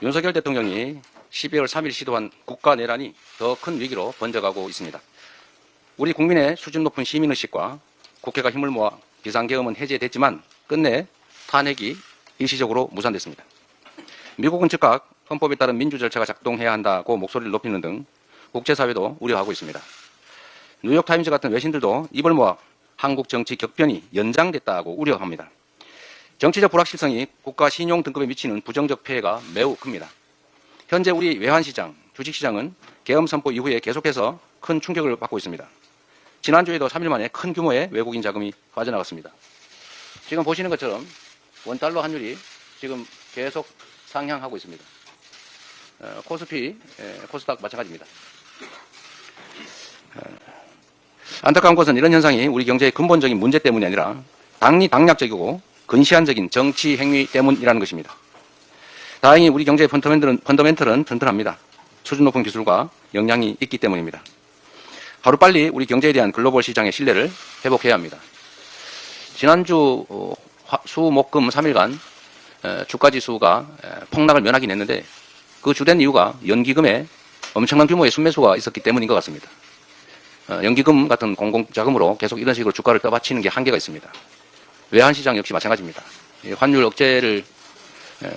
윤석열 대통령이 12월 3일 시도한 국가 내란이 더 큰 위기로 번져가고 있습니다. 우리 국민의 수준 높은 시민의식과 국회가 힘을 모아 비상계엄은 해제됐지만 끝내 탄핵이 일시적으로 무산됐습니다. 미국은 즉각 헌법에 따른 민주 절차가 작동해야 한다고 목소리를 높이는 등 국제사회도 우려하고 있습니다. 뉴욕타임즈 같은 외신들도 입을 모아 한국 정치 격변이 연장됐다고 우려합니다. 정치적 불확실성이 국가 신용 등급에 미치는 부정적 폐해가 매우 큽니다. 현재 우리 외환시장, 주식시장은 계엄 선포 이후에 계속해서 큰 충격을 받고 있습니다. 지난주에도 3일 만에 큰 규모의 외국인 자금이 빠져나갔습니다. 지금 보시는 것처럼 원달러 환율이 지금 계속 상향하고 있습니다. 코스피, 코스닥 마찬가지입니다. 안타까운 것은 이런 현상이 우리 경제의 근본적인 문제 때문이 아니라 당리당략적이고 근시안적인 정치 행위 때문이라는 것입니다. 다행히 우리 경제의 펀더멘털은 튼튼합니다. 수준 높은 기술과 역량이 있기 때문입니다. 하루빨리 우리 경제에 대한 글로벌 시장의 신뢰를 회복해야 합니다. 지난주 수, 목, 금 3일간 주가지수가 폭락을 면하긴 했는데 그 주된 이유가 연기금에 엄청난 규모의 순매수가 있었기 때문인 것 같습니다. 연기금 같은 공공자금으로 계속 이런 식으로 주가를 떠받치는 게 한계가 있습니다. 외환시장 역시 마찬가지입니다. 환율 억제를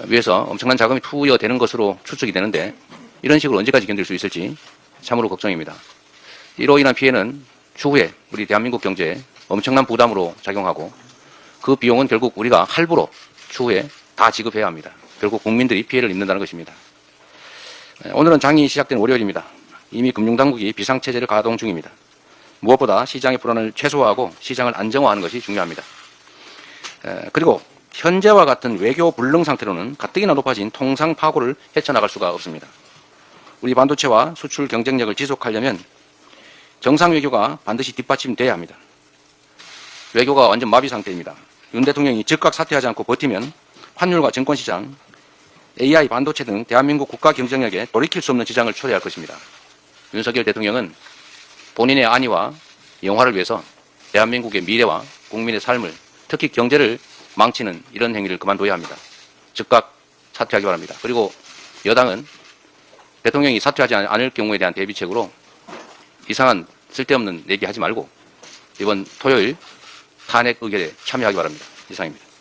위해서 엄청난 자금이 투여되는 것으로 추측이 되는데 이런 식으로 언제까지 견딜 수 있을지 참으로 걱정입니다. 이로 인한 피해는 추후에 우리 대한민국 경제에 엄청난 부담으로 작용하고 그 비용은 결국 우리가 할부로 추후에 다 지급해야 합니다. 결국 국민들이 피해를 입는다는 것입니다. 오늘은 장이 시작된 월요일입니다. 이미 금융당국이 비상체제를 가동 중입니다. 무엇보다 시장의 불안을 최소화하고 시장을 안정화하는 것이 중요합니다. 그리고 현재와 같은 외교 불능 상태로는 가뜩이나 높아진 통상 파고를 헤쳐나갈 수가 없습니다. 우리 반도체와 수출 경쟁력을 지속하려면 정상 외교가 반드시 뒷받침돼야 합니다. 외교가 완전 마비 상태입니다. 윤 대통령이 즉각 사퇴하지 않고 버티면 환율과 증권시장, AI, 반도체 등 대한민국 국가 경쟁력에 돌이킬 수 없는 지장을 초래할 것입니다. 윤석열 대통령은 본인의 안위와 영화를 위해서 대한민국의 미래와 국민의 삶을 특히 경제를 망치는 이런 행위를 그만둬야 합니다. 즉각 사퇴하기 바랍니다. 그리고 여당은 대통령이 사퇴하지 않을 경우에 대한 대비책으로 이상한 쓸데없는 얘기하지 말고 이번 토요일 탄핵 의결에 참여하기 바랍니다. 이상입니다.